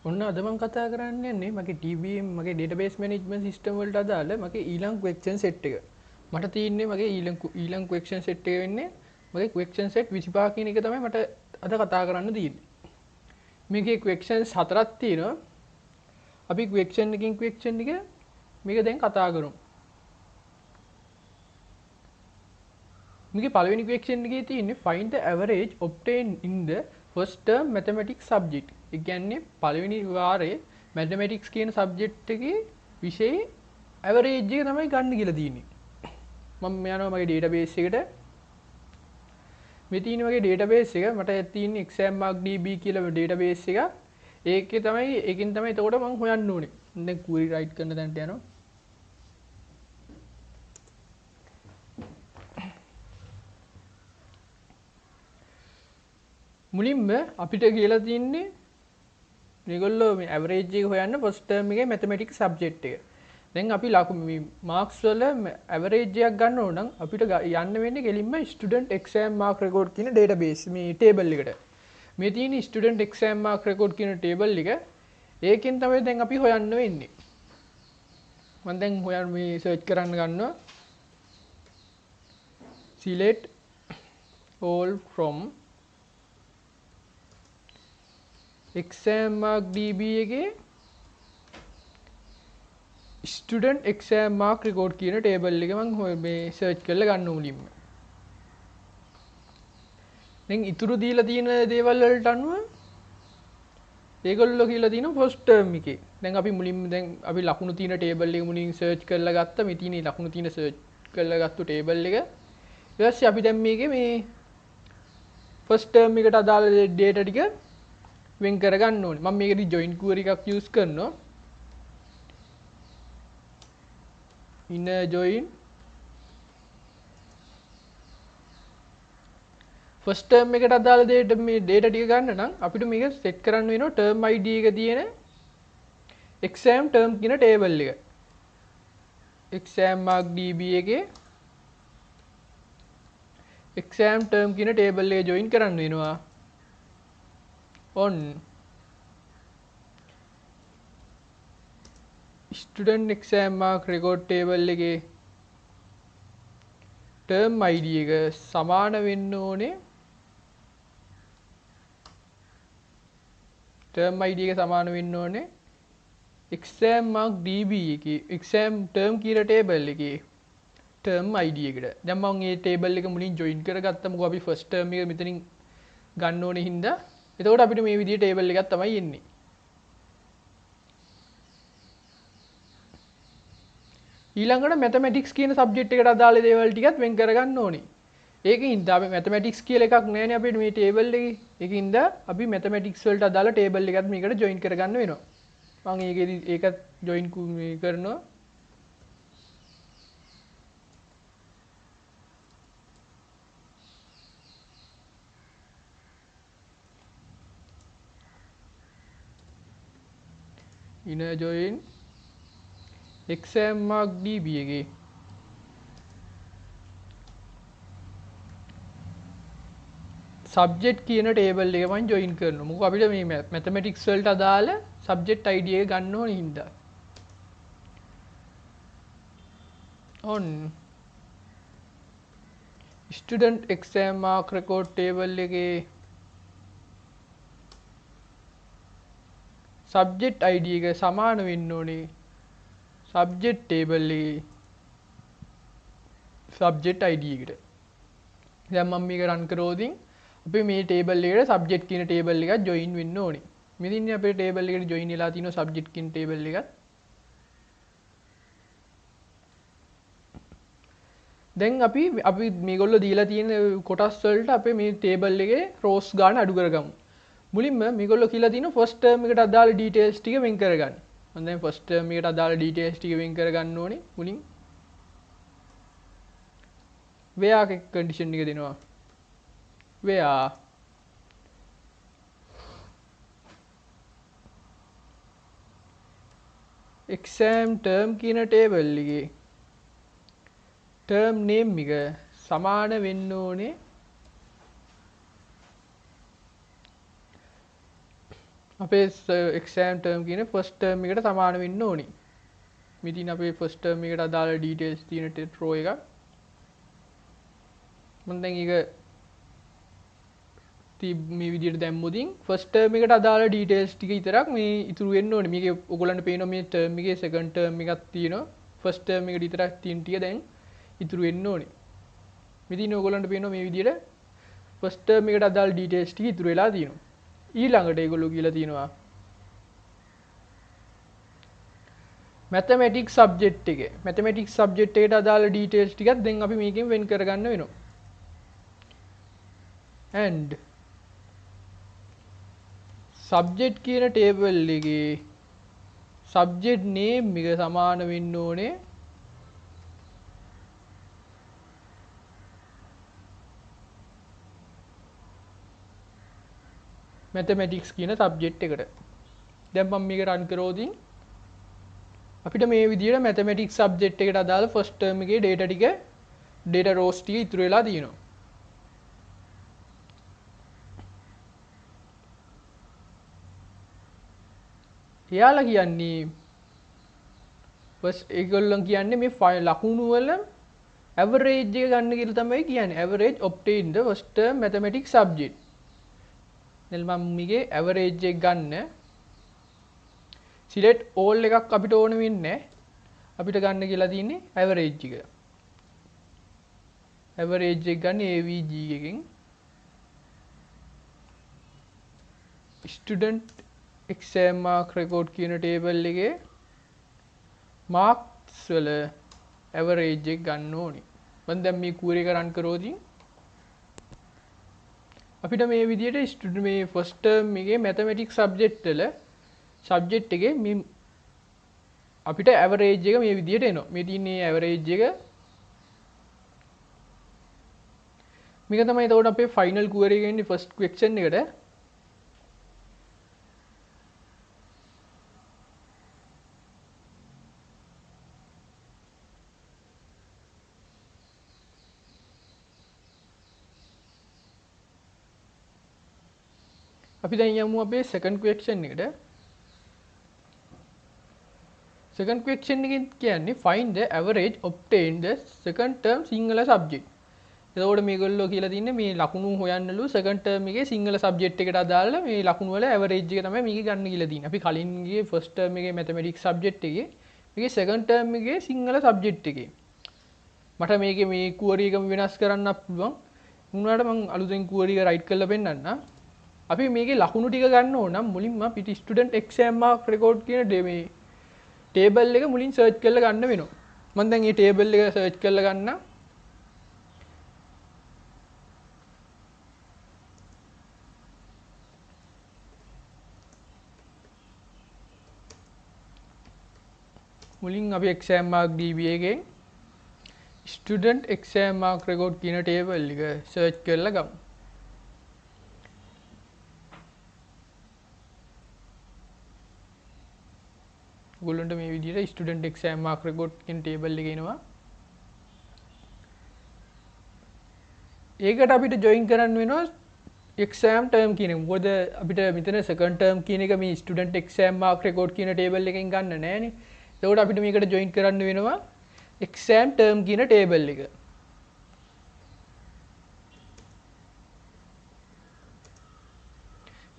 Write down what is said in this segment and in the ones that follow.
ඔන්න අද මම කතා කරන්න යන්නේ මගේ TBM මගේ database management system වලට අදාළ මගේ ඊළඟ question set එක. මට තියෙන්නේ මගේ ඊළඟ question set එක වෙන්නේ මගේ question set 25 කියන එක තමයි මට අද කතා කරන්න තියෙන්නේ. මේකේ questions හතරක් තියෙනවා. අපි question එකකින් question එක මේක දැන් කතා කරමු. මේකේ පළවෙනි question එකේ තියෙන්නේ find the average obtained in the first term mathematics subject. ඒ කියන්නේ පළවෙනි වාරයේ mathematics කියන subject එකේ විෂයේ average එක තමයි ගන්න කියලා තියෙන්නේ. මම යනවා මගේ database එකට. මේ තියෙන මගේ database එක මට තියෙන exam mark db කියලා database එක. ඒකෙන් තමයි එතකොට මම හොයන්න ඕනේ. දැන් query write කරන තැනට යනවා. මුලින්ම අපිට කියලා තියෙන්නේ මේගොල්ලෝ මේ ඇවරේජ් එක හොයන්න ෆස්ට් ටර්ම් එකේ මැතමැටික්ස් සබ්ජෙක්ට් එක. දැන් අපි මාක්ස් වල ඇවරේජ් එකක් ගන්න ඕන නම් අපිට යන්න වෙන්නේ කෙලින්ම ස්ටුඩන්ට් එක්සෑම් මාක් රෙකෝඩ් කියන ඩේටාබේස් මේ ටේබල් එකට. මේ තියෙන ස්ටුඩන්ට් එක්සෑම් මාක් රෙකෝඩ් කියන ටේබල් එක. ඒකෙන් තමයි දැන් අපි හොයන්න වෙන්නේ. මම දැන් හොයන්න මේ සර්ච් කරන්න ගන්නවා. select all from exam mark db එකේ student exam mark record කියන ටේබල් එක මම මේ සර්ච් කරලා ගන්න මුලින්ම. දැන් ඉතුරු දීලා තියෙන දේවල් වලට අනුව ඒගොල්ලෝ කියලා තියෙනවා ෆස්ට් ටර්ම් එකේ. දැන් අපි මුලින්ම දැන් අපි ලකුණු තියෙන ටේබල් එක මුලින් සර්ච් කරලා ගත්තා. මේ තියෙන ලකුණු තියෙන සර්ච් කරලා ගත්ත ටේබල් එක. ඊට පස්සේ අපි දැන් මේකේ මේ ෆස්ට් ටර්ම් එකට අදාළ data ටික වෙන් කර ගන්න ඕනේ. මම මේකෙදි join query එකක් use කරනවා. inner join first term එකට අදාළ data මේ data ටික ගන්න නම් අපිට මේක set කරන්න වෙනවා term id එක තියෙන exam term කියන table එක. exam mark db එකේ exam term කියන table එක join කරන්න වෙනවා. on student exam mark record table එකේ term id එක සමාන වෙන්න ඕනේ term id එක සමාන වෙන්න ඕනේ exam mark db එකේ exam term කියන table එකේ term id එකට. දැන් මම මේ table එක මුලින් join කරගත්තා. මොකද අපි first term එක මෙතනින් ගන්න ඕනේ හින්දා. එතකොට අපිට මේ විදිහේ table එකක් තමයි එන්නේ. ඊළඟට mathematics කියන subject එකට අදාළ දේවල් ටිකත් වෙන් කරගන්න ඕනේ. ඒකින්ද අපි mathematics කියලා එකක් නැහැනේ අපිට මේ table එකේ. ඒකින්ද අපි mathematics වලට අදාළ table එකත් මේකට join කරගන්න වෙනවා. මම ඒකත් join කරනවා. inner join exam mark db එකේ subject කියන table එක මම join කරනවා. මොකද අපිට මේ mathematics වලට අදාළ subject id එක ගන්න ඕනේ හින්දා. on student exam mark record table එකේ subject id එක සමාන වෙන්න ඕනේ subject table එකේ subject id එකට. දැන් මම මේක run කරෝදින් අපි මේ table එකට subject කියන table එකත් join වෙන්න ඕනේ. මෙතන අපේ table එකට join වෙලා තියෙනවා subject කියන table එකත්. දැන් අපි මේගොල්ලෝ දීලා තියෙන කොටස් වලට අපේ මේ table එකේ rows ගන්න අඩු කරගමු. මුලින්ම මේගොල්ලෝ කියලා තියෙනවා first term එකට අදාළ details ටික වෙන් කරගන්න. මම දැන් first term එකට අදාළ details ටික වෙන් කරගන්න ඕනේ මුලින්. where condition එක දෙනවා. where exam term කියන table එකේ term name එක සමාන වෙන්න ඕනේ අපේ එක්සෑම් ටර්ම් කියන ෆස්ට් ටර්ම් එකට සමාන වෙන්න ඕනි. මෙතින් අපේ ෆස්ට් ටර්ම් එකට අදාළ ඩීටේල්ස් තියෙන රෝ එක. මම දැන් ඒක මේ විදිහට දැම්මොතින් ෆස්ට් ටර්ම් එකට අදාළ ඩීටේල්ස් ටික විතරක් මේ ඉතුරු වෙන්න ඕනේ. මේකේ ඔයගොල්ලන්ට පේනවා මේ ටර්ම් එකේ සෙකන්ඩ් ටර්ම් එකක් තියෙනවා. ෆස්ට් ටර්ම් එකට විතරක් තියෙන ටික දැන් ඉතුරු වෙන්න ඕනේ. මෙතින් ඔයගොල්ලන්ට පේනවා මේ විදිහට ෆස්ට් ටර්ම් එකට අදාළ ඩීටේල්ස් ටික ඉතුරු වෙලා තියෙනවා. ඊළඟට ඒගොල්ලෝ කියලා තියෙනවා මැතමැටික්ස් සබ්ජෙක්ට් එකේ මැතමැටික්ස් සබ්ජෙක්ට් එකට අදාළ ඩීටේල්ස් ටිකක් දැන් අපි මේකෙන් වෙන් කරගන්න වෙනවා. and subject කියන ටේබල් එකේ subject name එක සමාන වෙන්න ඕනේ mathematics කියන subject එකට. දැන් මම මේක run කරෝදී අපිට මේ විදිහට mathematics subject එකට අදාළ first term එකේ data ටික data rows ටික ඉතුරු වෙලා තියෙනවා. එයාලා කියන්නේ first ඒගොල්ලන් කියන්නේ මේ ලකුණු වල average එක ගන්න කියලා තමයි කියන්නේ. average obtained the first term mathematics subject. දැන් මම මේකේ average එක ගන්න select all එකක් අපිට ඕන වෙන්නේ අපිට ගන්න කියලා තියෙන්නේ average එක. average එක ගන්න AVG එකෙන් student exam mark record කියන table එකේ marks වල average එක ගන්න ඕනි. මම දැන් මේ query එක run කරෝදී අපිට මේ විදිහට ස්ටුඩන්ට් මේ ෆස්ට් ටර්ම් එකේ මැතමැටික්ස් සබ්ජෙක්ට් වල සබ්ජෙක්ට් එකේ මේ අපිට ඇවරේජ් එක මේ විදිහට එනවා. මේ තියෙන්නේ ඇවරේජ් එක. මේක තමයි එතකොට අපේ ෆයිනල් query එකේ ඉන්නේ ෆස්ට් ක්වෙස්චන් එකට. අපි දැන් යමු අපේ සෙකන්ඩ් ක්වෙස්චන් එකට. සෙකන්ඩ් ක්වෙස්චන් එකෙන් කියන්නේ find the average obtained the second term Sinhala subject. එතකොට මේගොල්ලෝ කියලා තින්නේ මේ ලකුණු හොයන්නලු සෙකන්ඩ් ටර්ම් එකේ සිංහල සබ්ජෙක්ට් එකට අදාළ මේ ලකුණු වල ඇවරේජ් එක තමයි මේක ගන්න කියලා තියෙන්නේ. අපි කලින් ගියේ ෆස්ට් ටර්ම් එකේ මැතමැටික්ස් සබ්ජෙක්ට් එකේ මේකේ සෙකන්ඩ් ටර්ම් එකේ සිංහල සබ්ජෙක්ට් එකේ මට මේකේ මේ query එකම වෙනස් කරන්නත් පුළුවන්. උනාට මම අලුතෙන් query එක write කරලා පෙන්නන්න. අපි මේකේ ලකුණු ටික ගන්න ඕන නම් මුලින්ම පිට ස්ටුඩන්ට් එක්සෑම් මාක් රෙකෝඩ් කියන මේ ටේබල් එක මුලින් සර්ච් කරලා ගන්න වෙනවා. මම දැන් මේ ටේබල් එක සර්ච් කරලා ගන්න. මුලින් අපි එක්සෑම් මාක් DB එකෙන් ස්ටුඩන්ට් එක්සෑම් මාක් රෙකෝඩ් කියන ටේබල් එක සර්ච් කරලා ගමු. ඔයගොල්ලන්ට මේ විදිහට ස්ටුඩන්ට් එක්සෑම් මාක් රෙකෝඩ් කියන ටේබල් එක එනවා. ඒකට අපිට ජොයින් කරන්න වෙනවා එක්සෑම් ටර්ම් කියන එක. මොකද අපිට මෙතන සෙකන්ඩ් ටර්ම් කියන එක මේ ස්ටුඩන්ට් එක්සෑම් මාක් රෙකෝඩ් කියන ටේබල් එකෙන් ගන්න නෑනේ. එතකොට අපිට මේකට ජොයින් කරන්න වෙනවා එක්සෑම් ටර්ම් කියන ටේබල් එක.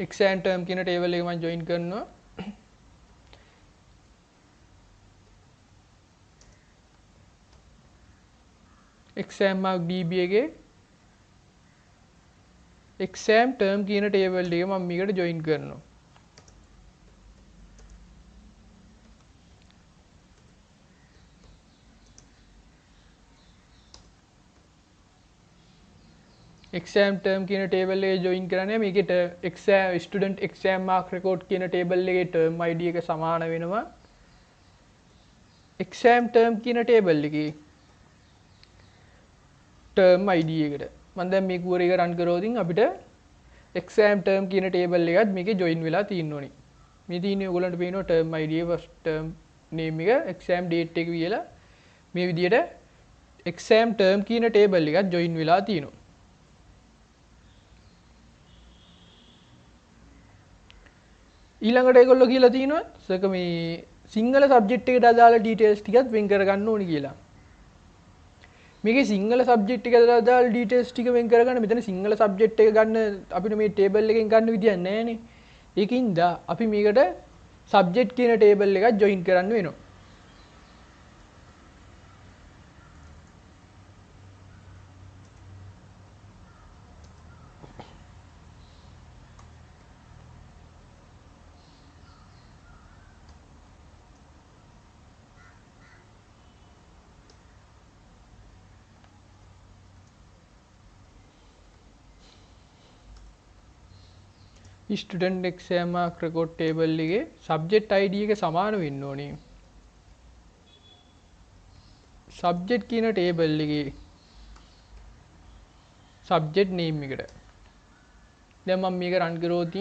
එක්සෑම් ටර්ම් කියන ටේබල් එක මම ජොයින් කරනවා. එක්සෑම් මාක් DB එකේ එක්සෑම් ටර්ම් කියන ටේබල් එක මම මේකට ජොයින් කරනවා. එක්සෑම් ටර්ම් කියන ටේබල් එකේ ජොයින් කරන්නේ මේකේ exam student exam mark record කියන ටේබල් එකේ ටර්ම් ID එක සමාන වෙනවා එක්සෑම් ටර්ම් කියන ටේබල් එකේ ටර්ම් ID එකට. මම දැන් මේ query එක run කරෝදින් අපිට exam term කියන table එකත් මේකේ join වෙලා තියෙන්න ඕනි. මේ තියෙන්නේ ඔයගොල්ලන්ට පේනවා term ID first term name එක exam date එක කියලා මේ විදිහට exam term කියන table එකත් join වෙලා තියෙනවා. ඊළඟට ඒගොල්ලෝ කියලා තියෙනවා සක මේ සිංහල සබ්ජෙක්ට් එකට අදාළ ඩීටේල්ස් ටිකත් වෙන් කරගන්න ඕනි කියලා. මේකේ සිංහල සබ්ජෙක්ට් එකට අදාළ ඩීටේල්ස් ටික වෙන් කරගන්න මෙතන සිංහල සබ්ජෙක්ට් එක ගන්න අපිට මේ ටේබල් එකෙන් ගන්න විදියක් නැහැනේ. ඒකින්ද අපි මේකට සබ්ජෙක්ට් කියන ටේබල් එකක් ජොයින් කරන්න වෙනවා. Student exam mark record table එකේ සබ්ජෙක්ට් ID එක සමාන වෙන්න ඕනේ. සබ්ජෙක්ට් කියන ටේබල් එකේ සබ්ජෙක්ට් නේම් එකට. දැන් මම මේක රන් කරොත්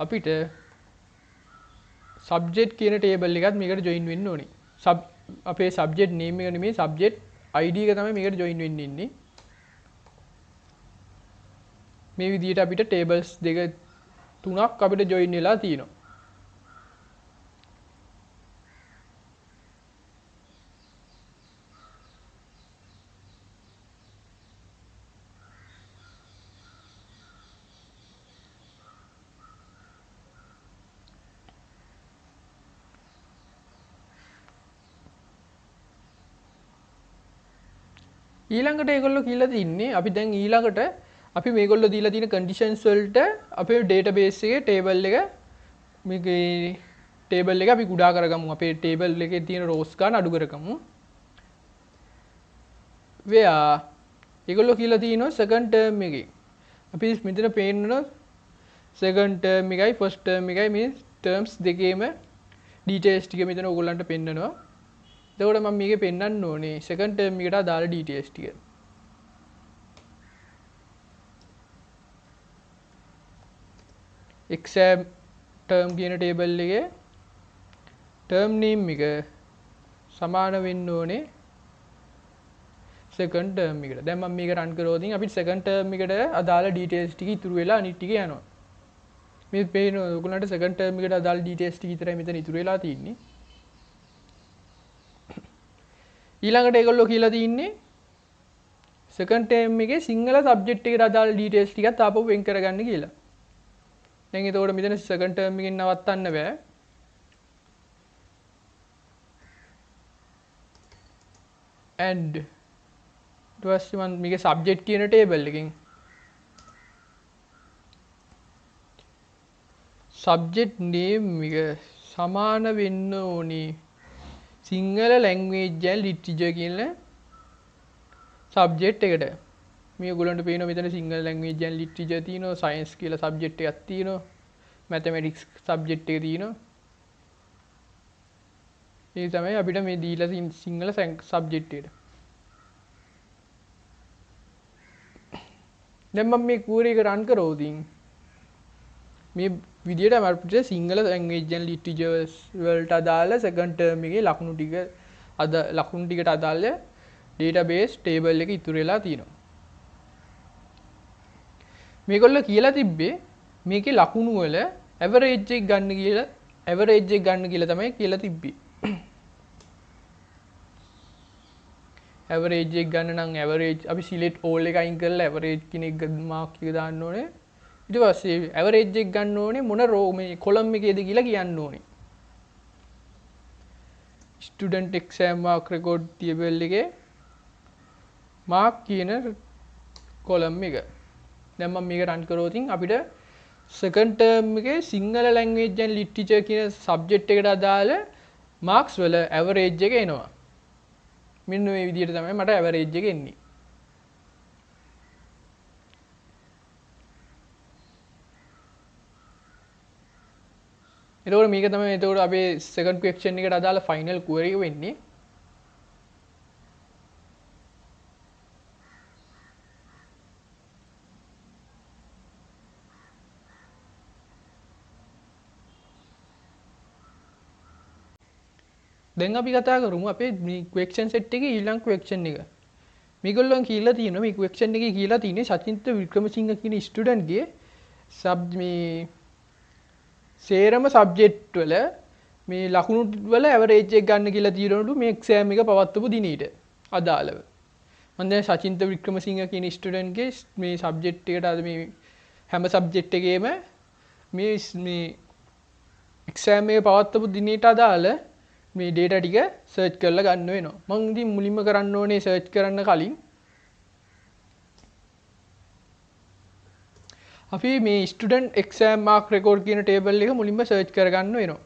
අපිට සබ්ජෙක්ට් කියන ටේබල් එකත් මේකට ජොයින් වෙන්න ඕනේ. අපේ සබ්ජෙක්ට් නේම් එක නෙමෙයි සබ්ජෙක්ට් ID එක තමයි මේකට ජොයින් වෙන්න ඉන්නේ. මේ විදිහට අපිට ටේබල්ස් දෙක තුනක් අපිට ජොයින් වෙලා තියෙනවා. ඊළඟට ඒගොල්ලෝ කියලා තින්නේ අපි දැන් ඊළඟට අපි මේගොල්ලෝ දීලා තියෙන කන්ඩිෂන්ස් වලට අපේ ඩේටාබේස් එකේ ටේබල් එක මේකේ ටේබල් එක අපි කුඩා කරගමු. අපේ ටේබල් එකේ තියෙන රෝස් ගන්න අඩු කරගමු. වෙයා ඒගොල්ලෝ කියලා තියෙනවා සෙකන්ඩ් ටර්ම් එකේ අපි මෙතන පේන්න සෙකන්ඩ් ටර්ම් එකයි ෆස්ට් ටර්ම් එකයි මේ ටර්ම්ස් දෙකේම ඩීටේල්ස් ටික මෙතන ඕගොල්ලන්ට පෙන්නනවා. එතකොට මම මේකේ පෙන්නන්න ඕනේ සෙකන්ඩ් ටර්ම් එකට අදාළ ඩීටේල්ස් ටික. එක්සෑම් ටර්ම් කියන ටේබල් එකේ ටර්ම් නේම් එක සමාන වෙන්න ඕනේ සෙකන්ඩ් ටර්ම් එකට. දැන් මම මේක රන් කරොත් අපිට සෙකන්ඩ් ටර්ම් එකට අදාළ ඩීටේල්ස් ටික ඉතුරු වෙලා අනිත් ටික යනවා. මේ පේන ඔයගොල්ලන්ට සෙකන්ඩ් ටර්ම් එකට අදාළ ඩීටේල්ස් ටික විතරයි මෙතන ඉතුරු වෙලා තියෙන්නේ. ඊළඟට ඒගොල්ලෝ කියලා තින්නේ සෙකන්ඩ් ටර්ම් එකේ සිංහල සබ්ජෙක්ට් එකට අදාළ ඩීටේල්ස් ටිකත් ආපහු වෙන් කරගන්න කියලා. දැන් එතකොට මෙතන සෙකන්ඩ් ටර්ම් එකෙන් නවත්තන්න බෑ. and ඊට පස්සේ මම මේකේ සබ්ජෙක්ට් කියන ටේබල් එකෙන් සබ්ජෙක්ට් නේම් එක සමාන වෙන්න ඕනේ සිංහල ලැන්ග්වේජ් and ලිටරචර් කියන සබ්ජෙක්ට් එකට. මේ ඔයගොල්ලන්ට පේනවා මෙතන සිංහල ලැන්ග්වේජ් and ලිටරචර් තියෙනවා, සයන්ස් කියලා සබ්ජෙක්ට් එකක් තියෙනවා, මැතමැටික්ස් සබ්ජෙක්ට් එක තියෙනවා. ඒ තමයි අපිට මේ දීලා තියෙන සිංහල සබ්ජෙක්ට් එකට. දැන් මම මේ කූරේ එක රන් කරොත් මේ විදියට අපිට සිංහල ලැන්ග්වේජ් and ලිටරචර් වලට අදාළ සෙකන්ඩ් ටර්ම් එකේ ලකුණු ටිකට අදාළ ඩේටාබේස් ටේබල් එක ඉතුරු වෙලා තියෙනවා. මේගොල්ලෝ කියලා තිබ්බේ මේකේ ලකුණු වල ඇවරේජ් එක ගන්න කියලා තමයි කියලා තිබ්බේ. ඇවරේජ් එක ගන්න නම් ඇවරේජ් අපි සිලෙක්ට් ඕල් එක අයින් කරලා ඇවරේජ් කියන එක මාක් එක දාන්න ඕනේ. ඊට පස්සේ ඇවරේජ් එක ගන්න ඕනේ මොන රෝ මේ කොලම් එකේද කියලා කියන්න ඕනේ. Student exam mark record table එකේ මාක් කියන කොලම් එක. දැන් මම මේක රන් කරොත් අපිට සෙකන්ඩ් ටර්ම් එකේ සිංහල ලැන්ග්වේජ් and ලිටරචර් කියන සබ්ජෙක්ට් එකට අදාළ මාක්ස් වල ඇවරේජ් එක එනවා. මෙන්න මේ විදිහට තමයි මට ඇවරේජ් එක එන්නේ. එතකොට මේක තමයි එතකොට අපේ සෙකන්ඩ් ක්වෙස්චන් එකට අදාළ ෆයිනල් ක්වෙරි එක වෙන්නේ. දැන් අපි කතා කරමු අපේ මේ ක්වෙස්චන් සෙට් එකේ ඊළඟ ක්වෙස්චන් එක. මේගොල්ලෝ කියලා තියෙනවා මේ ක්වෙස්චන් එකේ කියලා තියෙන්නේ සචින්ත වික්‍රමසිංහ කියන ස්ටුඩන්ට්ගේ මේ සේරම සබ්ජෙක්ට් වල මේ ලකුණු වල ඇවරේජ් එක ගන්න කියලා තියෙනවලු මේ එක්සෑම් එක පවත්වපු දිනේට අදාළව. මම දැන් සචින්ත වික්‍රමසිංහ කියන ස්ටුඩන්ට්ගේ මේ සබ්ජෙක්ට් එකට අද මේ හැම සබ්ජෙක්ට් එකේම මේ එක්සෑම් එක පවත්වපු දිනේට අදාළ මේ ඩේටා ටික සර්ච් කරලා ගන්න වෙනවා. මම ඉතින් මුලින්ම කරන්න ඕනේ සර්ච් කරන්න කලින් අපි මේ ස්ටුඩන්ට් එක්සෑම් මාක් රෙකෝඩ් කියන ටේබල් එක මුලින්ම සර්ච් කරගන්න වෙනවා.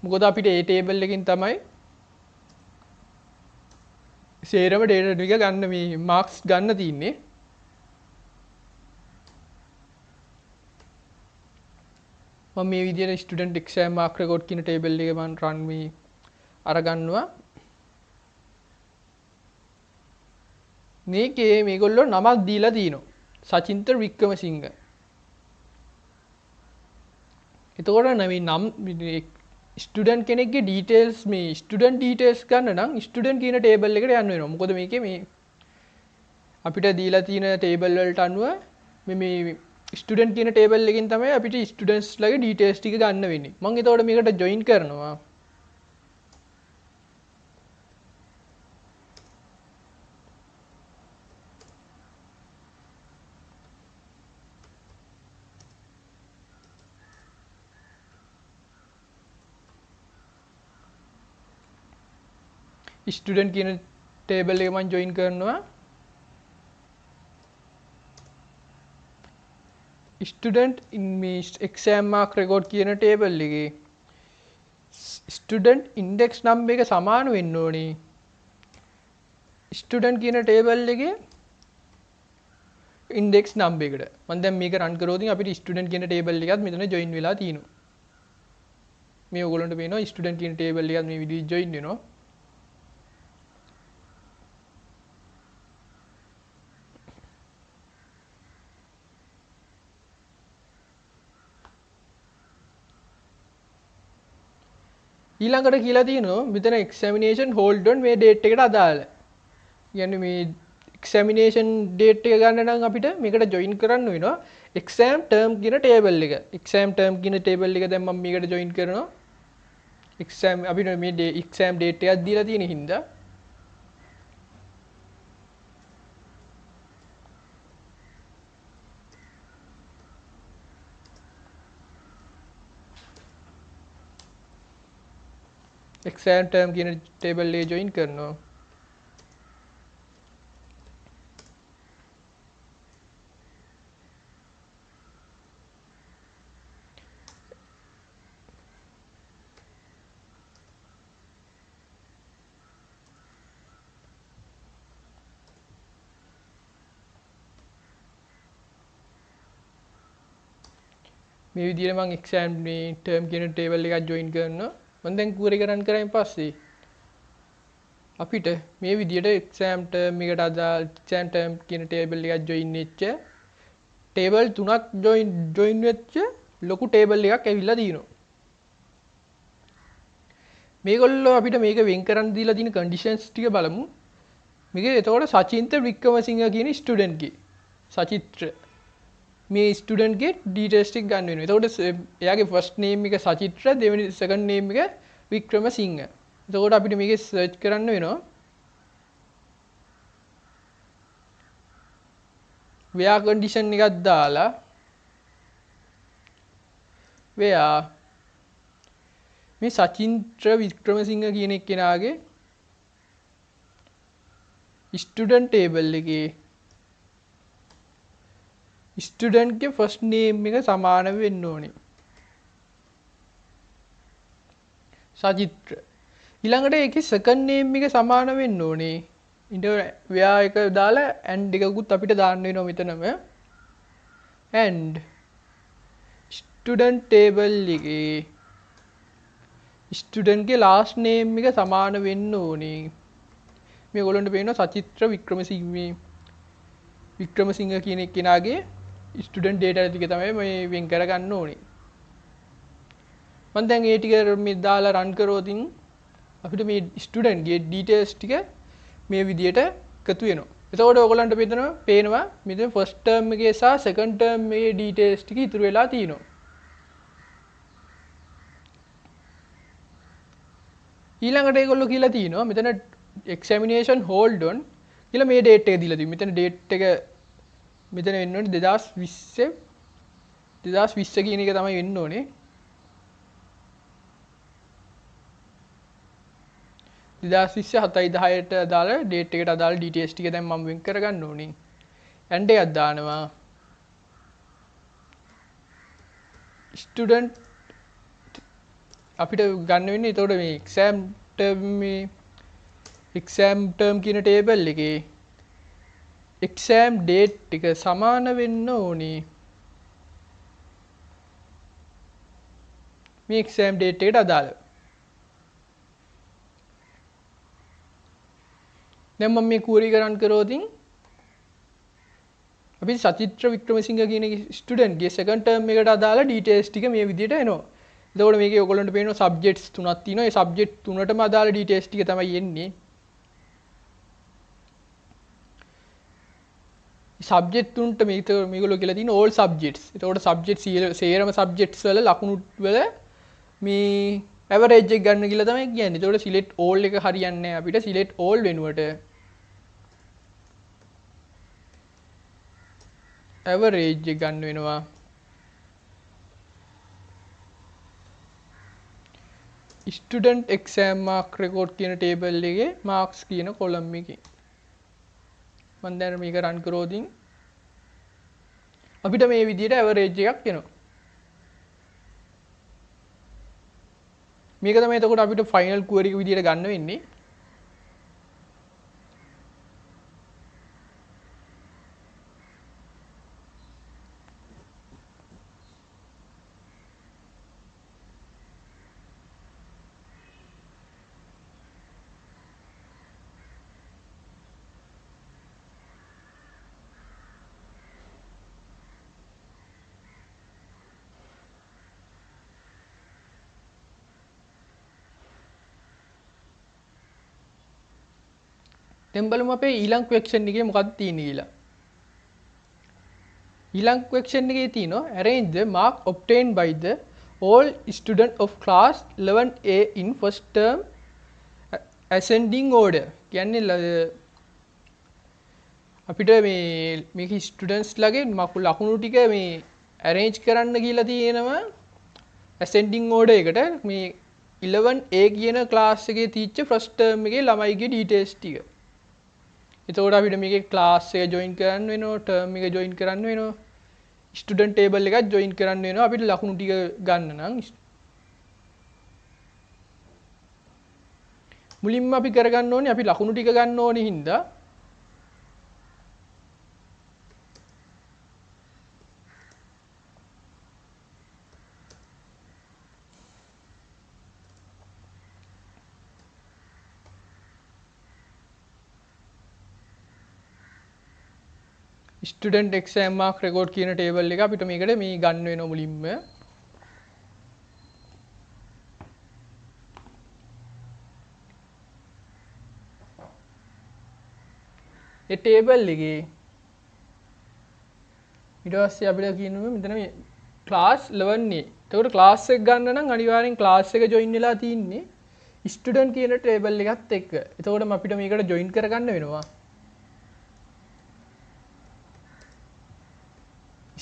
මොකද අපිට ඒ ටේබල් එකකින් තමයි සේරම ඩේටා ටික ගන්න මේ මාක්ස් ගන්න තියෙන්නේ. මම මේ විදිහට ස්ටුඩන්ට් එක්සෑම් මාක් රෙකෝඩ් කියන ටේබල් එක මම රන් මේ අරගන්නවා. මේකේ මේගොල්ලෝ නමක් දීලා තිනවා. සචින්ත වික්‍රමසිංහ. එතකොට මේ නම් ස්ටුඩන්ට් කෙනෙක්ගේ ඩීටේල්ස් මේ ස්ටුඩන්ට් ඩීටේල්ස් ගන්න නම් ස්ටුඩන්ට් කියන ටේබල් එකට යන්න වෙනවා. මොකද මේකේ මේ අපිට දීලා තියෙන ටේබල් වලට අනුව මේ ස්ටුඩන්ට් කියන ටේබල් එකකින් තමයි අපිට ස්ටුඩන්ට්ස් ලගේ ඩීටේල්ස් ටික ගන්න වෙන්නේ. මම එතකොට මේකට ජොයින් කරනවා. ස්ටුඩන්ට් කියන ටේබල් එක මම ජොයින් කරනවා. ස්ටුඩන්ට් මේ එක්සෑම් මාක් රෙකෝඩ් කියන ටේබල් එකේ ස්ටුඩන්ට් ඉන්ඩෙක්ස් නම්බර් එක සමාන වෙන්න ඕනේ ස්ටුඩන්ට් කියන ටේබල් එකේ ඉන්ඩෙක්ස් නම්බර් එකට. මම දැන් මේක රන් කරොත් අපිට ස්ටුඩන්ට් කියන ටේබල් එකත් මෙතන ජොයින් වෙලා තියෙනවා. මේ ඔයගොල්ලන්ට පේනවා ස්ටුඩන්ට් කියන ටේබල් එකත් මේ විදිහට ජොයින් වෙනවා. ඊළඟට කියලා තියෙනවා මෙතන එක්සැමිනේෂන් හෝල්ඩ් ඔන් මේ ඩේට් එකට අදාළ. කියන්නේ මේ එක්සැමිනේෂන් ඩේට් එක ගන්න නම් අපිට මේකට ජොයින් කරන්න වෙනවා එක්සෑම් ටර්ම් කියන ටේබල් එක. එක්සෑම් ටර්ම් කියන ටේබල් එක දැන් මම මේකට ජොයින් කරනවා. එක්සෑම් අපිට මේ එක්සෑම් ඩේට් එකක් දීලා තියෙන හින්දා එක්සෑම් ටර්ම් කියන ටේබල් එක ජොයින් කරනවා. මේ විදිහට මම එක්සෑම් මේ ටර්ම් කියන ටේබල් එකක් ජොයින් කරනවා. මම දැන් කුවරි කරන් කරායින් පස්සේ අපිට මේ විදිහට එක්සෑම් ටර්ම් එකට අදාළ එක්සෑම් ටර්ම් කියන ටේබල් එකක් ජොයින් වෙච්ච ටේබල් තුනක් ජොයින් වෙච්ච ලොකු ටේබල් එකක් ඇවිල්ලා තියෙනවා. මේගොල්ලෝ අපිට මේක වෙන් කරන් දීලා තියෙන කන්ඩිෂන්ස් ටික බලමු. මේක එතකොට සචින්ත වික්‍රමසිංහ කියන ස්ටුඩන්ට්ගේ සචිත්‍ර මේ ස්ටුඩන්ට්ගේ ඩීටේල්ස් ටික ගන්න වෙනවා. එතකොට එයාගේ ෆස්ට් නේම් එක සචිත්‍ර, දෙවෙනි සෙකන්ඩ් නේම් එක වික්‍රමසිංහ. එතකොට අපිට මේක සර්ච් කරන්න වෙනවා. where condition එකක් දාලා where මේ සචින්ත්‍ර වික්‍රමසිංහ කියන එක්කෙනාගේ ස්ටුඩන්ට් ටේබල් එකේ ස්ටුඩන්ට්ගේ ෆස්ට් නේම් එක සමාන වෙන්න ඕනේ සචිත්‍ර. ඊළඟට ඒකේ සෙකන්ඩ් නේම් එක සමාන වෙන්න ඕනේ. ඊට ව්‍යා එක දාලා ඇන්ඩ් එකකුත් අපිට දාන්න වෙනවා මෙතනම. ඇන්ඩ් ස්ටුඩන්ට් ටේබල් එකේ ස්ටුඩන්ට්ගේ ලාස්ට් නේම් එක සමාන වෙන්න ඕනේ. මේ ඔයගොල්ලන්ට පේනවා සචිත්‍ර වික්‍රමසිංහ කියන එක්කෙනාගේ ස්ටුඩන්ට් ඩේටා ටික තමයි මේ වෙන් කරගන්න ඕනේ. මම දැන් ඒ ටික මේ දාලා රන් කරොතින් අපිට මේ ස්ටුඩන්ට්ගේ ඩීටේල්ස් ටික මේ විදියට එකතු වෙනවා. එතකොට ඔයගොල්ලන්ට පේනවා මෙතන ෆස්ට් ටර්ම් එකේ සහ සෙකන්ඩ් ටර්ම් එකේ ඩීටේල්ස් ටික ඉතුරු වෙලා තියෙනවා. ඊළඟට ඒගොල්ලෝ කියලා තියෙනවා මෙතන examination hold on කියලා මේ date එක දීලා තියෙනවා. මෙතන date එක මෙතන වෙන්න ඕනේ 2020 කියන එක තමයි වෙන්න ඕනේ. 2020 7/10ට අදාළ date එකට අදාළ details ටික දැන් මම වෙන් කරගන්න ඕනේ. and එකක් දානවා. student අපිට ගන්න වෙන්නේ එතකොට මේ exam term කියන table එකේ exam date ටික සමාන වෙන්න ඕනේ. මේ exam date එකට අදාළ. දැන් මම මේ query එක run කරොතින් අපි සචිත්‍ර වික්‍රමසිංහ කියන ස්ටුඩන්ට් ගේ second term එකට අදාළ details ටික මේ විදිහට එනවා. එතකොට මේකේ ඔයගොල්ලන්ට පේනවා subjects තුනක් තියෙනවා. ඒ subject තුනටම අදාළ details ටික තමයි එන්නේ. subject තුනට මේගොල්ලෝ කියලා තියෙන all subjects. එතකොට subject සේරම subjects වල ලකුණු වල මේ average එක ගන්න කියලා තමයි කියන්නේ. එතකොට select all එක හරියන්නේ නැහැ අපිට. select all වෙනුවට average එක ගන්න වෙනවා. student exam mark record කියන table එකේ marks කියන column එකේ මම දැන් මේක run කරොතින් අපිට මේ විදිහට average එකක් එනවා. මේක තමයි එතකොට අපිට final query එක විදිහට ගන්න වෙන්නේ. දැන් බලමු අපේ ඊළඟ question එකේ මොකක්ද තියෙන්නේ කියලා. ඊළඟ question එකේ තියෙනවා arrange the mark obtained by the all student of class 11A in first term ascending order. කියන්නේ අපිට මේක students ලගේ ලකුණු ටික මේ arrange කරන්න කියලා තියෙනවා ascending order එකට. මේ 11A කියන class එකේ තීච්ච first term එකේ ළමයිගේ details ටික. එතකොට අපිට මේකේ class එක join කරන්න වෙනවා, term එක join කරන්න වෙනවා, student table එකත් join කරන්න වෙනවා අපිට ලකුණු ටික ගන්න නම්. මුලින්ම අපි කරගන්න ඕනේ අපි ලකුණු ටික ගන්න ඕනේ හින්දා student exam mark record කියන table එක අපිට මේකට මේ ගන්න වෙනවා මුලින්ම. ඒ table එකේ ඊට පස්සේ අපිට කියනවා මෙතන මේ class 11 නේ. එතකොට class එක ගන්න නම් අනිවාර්යෙන් class එක join වෙලා තියෙන්නේ student කියන table එකත් එක්ක. එතකොට අපිට මේකට join කරගන්න වෙනවා.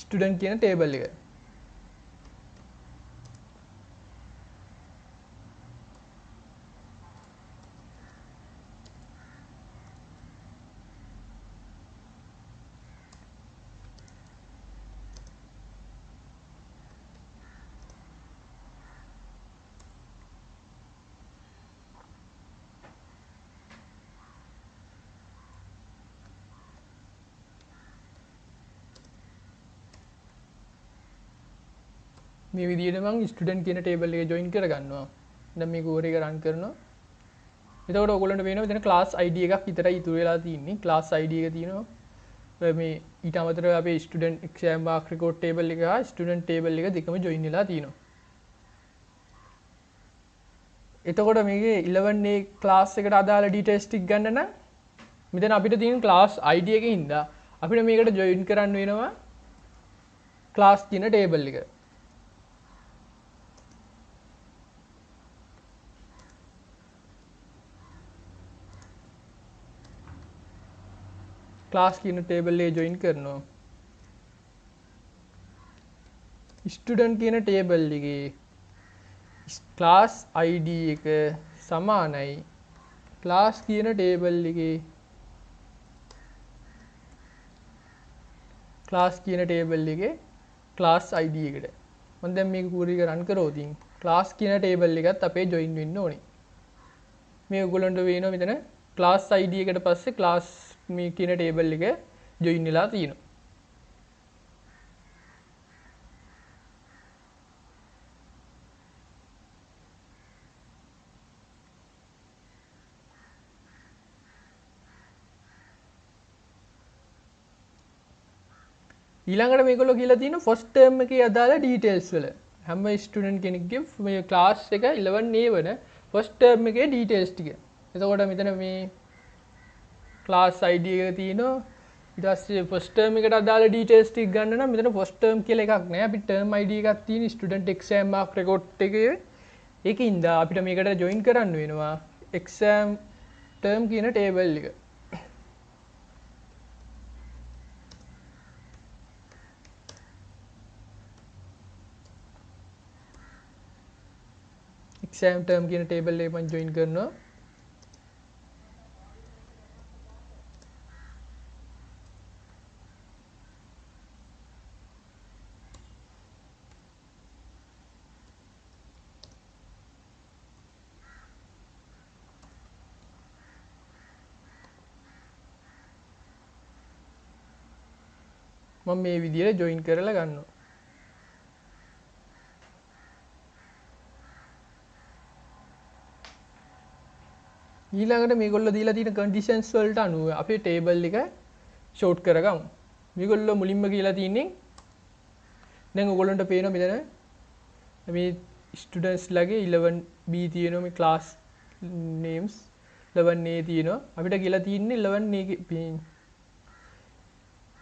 student කියන table එක. මේ විදිහට මම ස්ටුඩන්ට් කියන ටේබල් එක ජොයින් කරගන්නවා. දැන් මේ කෝඩ් එක රන් කරනවා. එතකොට ඔයගොල්ලන්ට පේනවා මෙතන class ID එකක් විතරයි ඉතුරු වෙලා තියෙන්නේ. class ID එක තියෙනවා. මේ ඊට අමතරව අපේ student exam mark record table එක හා ස්ටුඩන්ට් table එක දෙකම ජොයින් වෙලා තියෙනවා. එතකොට මේකේ 11A class එකට අදාළ details ටික ගන්න නම් මෙතන අපිට තියෙන ක්ලාස් ID එකේ හින්දා අපිට මේකට ජොයින් කරන්න වෙනවා ක්ලාස් කියන ටේබල් එක. ක්ලාස් කියන ටේබල් එකේ ජොයින් කරනවා. ස්ටුඩන්ට් කියන ටේබල් එකේ ක්ලාස් ID එක සමානයි ක්ලාස් කියන ටේබල් එකේ ක්ලාස් කියන ටේබල් එකේ ක්ලාස් ID එකට. මම දැන් මේක කුවරි එක රන් කරොත් ක්ලාස් කියන ටේබල් එකත් අපේ ජොයින් වෙන්න ඕනේ. මේ ඔයගොල්ලන්ට වෙනවා මෙතන ක්ලාස් ID එකට පස්සේ ක්ලාස් මේ කියන ටේබල් එක ජොයින් වෙලා තියෙනවා. ඊළඟට මේගොල්ලෝ කියලා තියෙනවා ෆස්ට් ටර්ම් එකේ අදාළ ඩීටේල්ස් වල හැම ස්ටුඩන්ට් කෙනෙක්ගේ මේ ක්ලාස් එක 11A වන ෆස්ට් ටර්ම් එකේ ඩීටේල්ස් ටික. එතකොට මෙතන මේ ක්ලාස් ID එක තියෙනවා. ඊට පස්සේ ෆස්ට් ටර්ම් එකට අදාළ ඩීටේල්ස් ටික ගන්න නම් මෙතන ෆස්ට් ටර්ම් කියලා එකක් නැහැ. අපි ටර්ම් ID එකක් තියෙන ස්ටුඩන්ට් එක්සෑම් මාක් රෙකෝඩ් එකේ ඒකින්ද අපිට මේකට ජොයින් කරන්න වෙනවා එක්සෑම් ටර්ම් කියන ටේබල් එක. එක්සෑම් ටර්ම් කියන ටේබල් එක මම ජොයින් කරනවා. මම මේ විදිහට ජොයින් කරලා ගන්නවා. ඊළඟට මේගොල්ලෝ දීලා තියෙන කන්ඩිෂන්ස් වලට අනුව අපේ ටේබල් එක ෂෝට් කරගමු. මේගොල්ලෝ මුලින්ම කියලා තියෙන්නේ දැන් ඔයගොල්ලන්ට පේනවා මෙතන මේ ස්ටුඩන්ට්ස් ලගේ 11B තියෙනවා මේ ක්ලාස් names 11A තියෙනවා. අපිට කියලා තියෙන්නේ 11A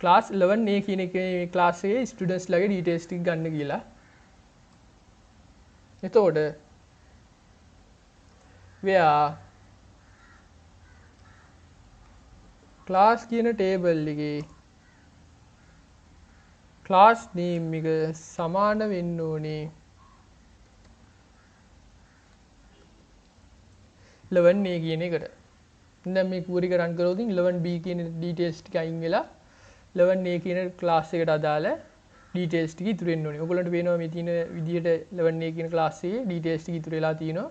ක්ලාස් 11A කියන එකේ මේ ක්ලාස් එකේ ස්ටුඩන්ට්ස් ලගේ ඩීටේල්ස් ටික ගන්න කියලා. එතකොට where ක්ලාස් කියන ටේබල් එකේ ක්ලාස් name එක සමාන වෙන්න ඕනේ 11A කියන එකට. දැන් මේ කුවරි එක රන් කරොත් 11B කියන ඩීටේල්ස් ටික අයින් වෙලා 11A කියන ක්ලාස් එකට අදාළ ඩීටේල්ස් ටික ඉතුරු වෙන්න ඕනේ. ඔයගොල්ලන්ට පේනවා මේ තියෙන විදිහට 11A කියන ක්ලාස් එකේ ඩීටේල්ස් ටික ඉතුරු වෙලා තියෙනවා.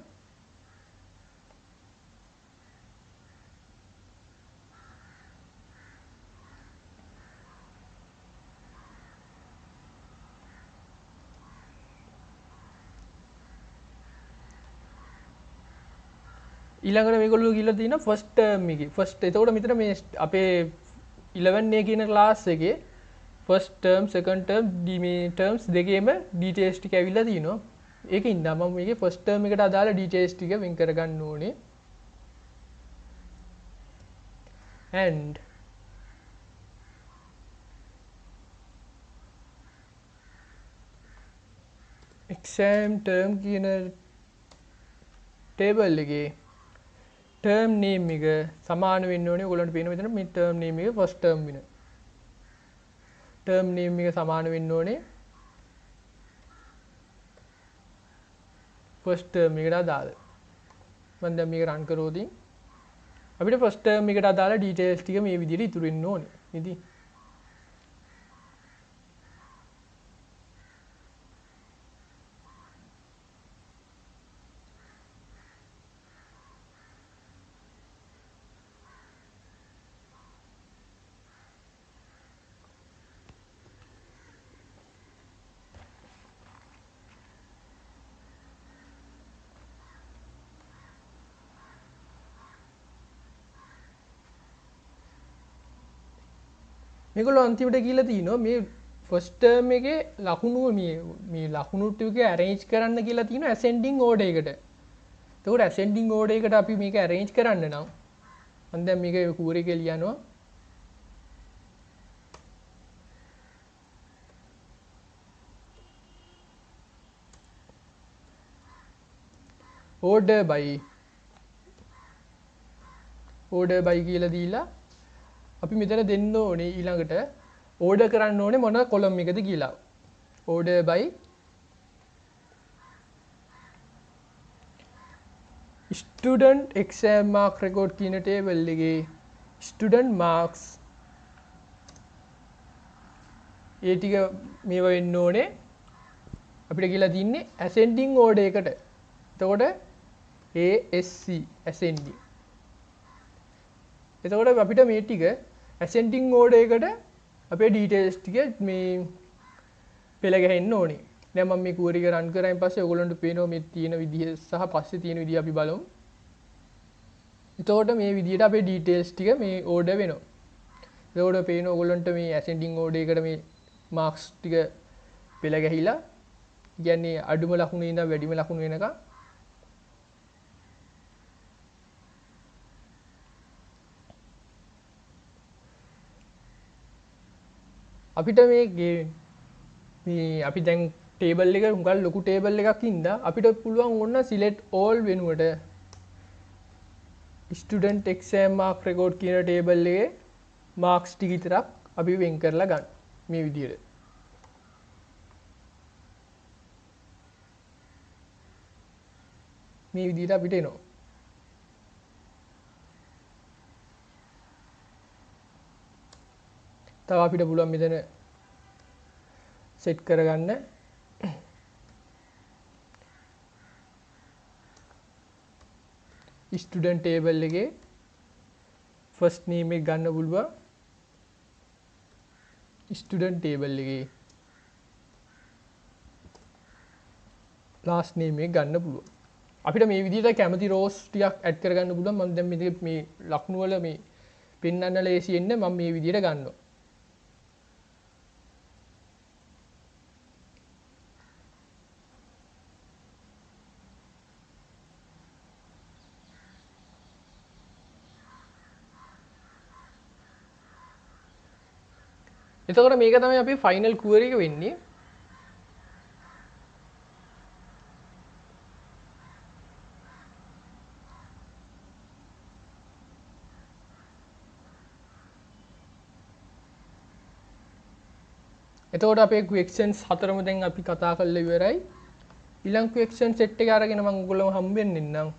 ඊළඟට මේගොල්ලෝ කියලා තියෙනවා ෆස්ට් ටර්ම් එකේ ෆස්ට් එතකොට මෙතන මේ අපේ 11A කියන ක්ලාස් එකේ ෆස්ට් ටර්ම් සෙකන්ඩ් ටර්ම් මේ ටර්ම්ස් දෙකේම ඩීටේල්ස් ටික ඇවිල්ලා තිනවා. ඒකින්ද මම මේකේ ෆස්ට් ටර්ම් එකට අදාළ ඩීටේල්ස් ටික වෙන් කරගන්න ඕනේ. and exam term කියන ටේබල් එකේ term name එක සමාන වෙන්න ඕනේ. ඔයගොල්ලන්ට පේනවා මෙතන මේ term name එක first term වෙන. term name එක සමාන වෙන්න ඕනේ first term එකට අදාළ. මම දැන් මේක run කරොත් අපිට first term එකට අදාළ details ටික මේ විදිහට ඉතුරු වෙන්න ඕනේ. ඉතින් මේගොල්ලෝ අන්තිමට කියලා තිනවා මේ ෆස්ට් ටර්ම් එකේ ලකුණු මේ ලකුණු ටික arrange කරන්න කියලා තිනවා ascending order එකට. එතකොට ascending order එකට අපි මේක arrange කරන්න නම් මම දැන් මේක කූරේ කියලා ලියනවා. order by කියලා දීලා අපි මෙතන දෙන්න ඕනේ ඊළඟට order කරන්න ඕනේ මොන column එකද කියලා. order by student exam mark record කියන table එකේ student marks ඒ ටික මේව වෙන්න ඕනේ. අපිට කියලා තින්නේ ascending order එකට. එතකොට ASC ascending. එතකොට අපිට මේ ටික ascending order එකට අපේ details ටික මේ පෙළ ගැහෙන්න ඕනේ. දැන් මම මේ query එක run කරායින් පස්සේ ඔයගොල්ලන්ට පේනවා මේ තියෙන විදිහ සහ පස්සේ තියෙන විදිහ අපි බලමු. එතකොට මේ විදිහට අපේ details ටික මේ order වෙනවා. එතකොට පේනවා ඔයගොල්ලන්ට මේ ascending order එකට මේ marks ටික පෙළ ගැහිලා කියන්නේ අඩුම ලකුණේ ඉඳන් වැඩිම ලකුණු වෙනකම් අපිට මේ අපි දැන් ටේබල් එක හුඟක් ලොකු ටේබල් එකක් ඉඳලා අපිට පුළුවන් ඕන select all වෙනුවට student exam mark record කියන ටේබල් එකේ marks ටික විතරක් අපි වෙන් කරලා ගන්න මේ විදිහට. මේ විදිහට අපිට එනවා. තව අපිට පුළුවන් මෙතන සෙට් කරගන්න ස්ටුඩන්ට් ටේබල් එකේ ෆස්ට් නේම් එක ගන්න පුළුවන්. ස්ටුඩන්ට් ටේබල් එකේ ලාස්ට් නේම් එක ගන්න පුළුවන්. අපිට මේ විදිහට කැමති රෝස් ටිකක් ඇඩ් කරගන්න පුළුවන්. මම දැන් මේ ලකුණු වල මේ පෙන්වන්න ලේසියෙන්න මම මේ විදිහට ගන්නවා. එතකොට මේක තමයි අපේ ෆයිනල් query එක වෙන්නේ. එතකොට අපේ questions හතරම දැන් අපි කතා කරලා ඉවරයි. ඊළඟ question set එක අරගෙන මම ඔයගොල්ලෝ හම්බෙන්න ඉන්නම්.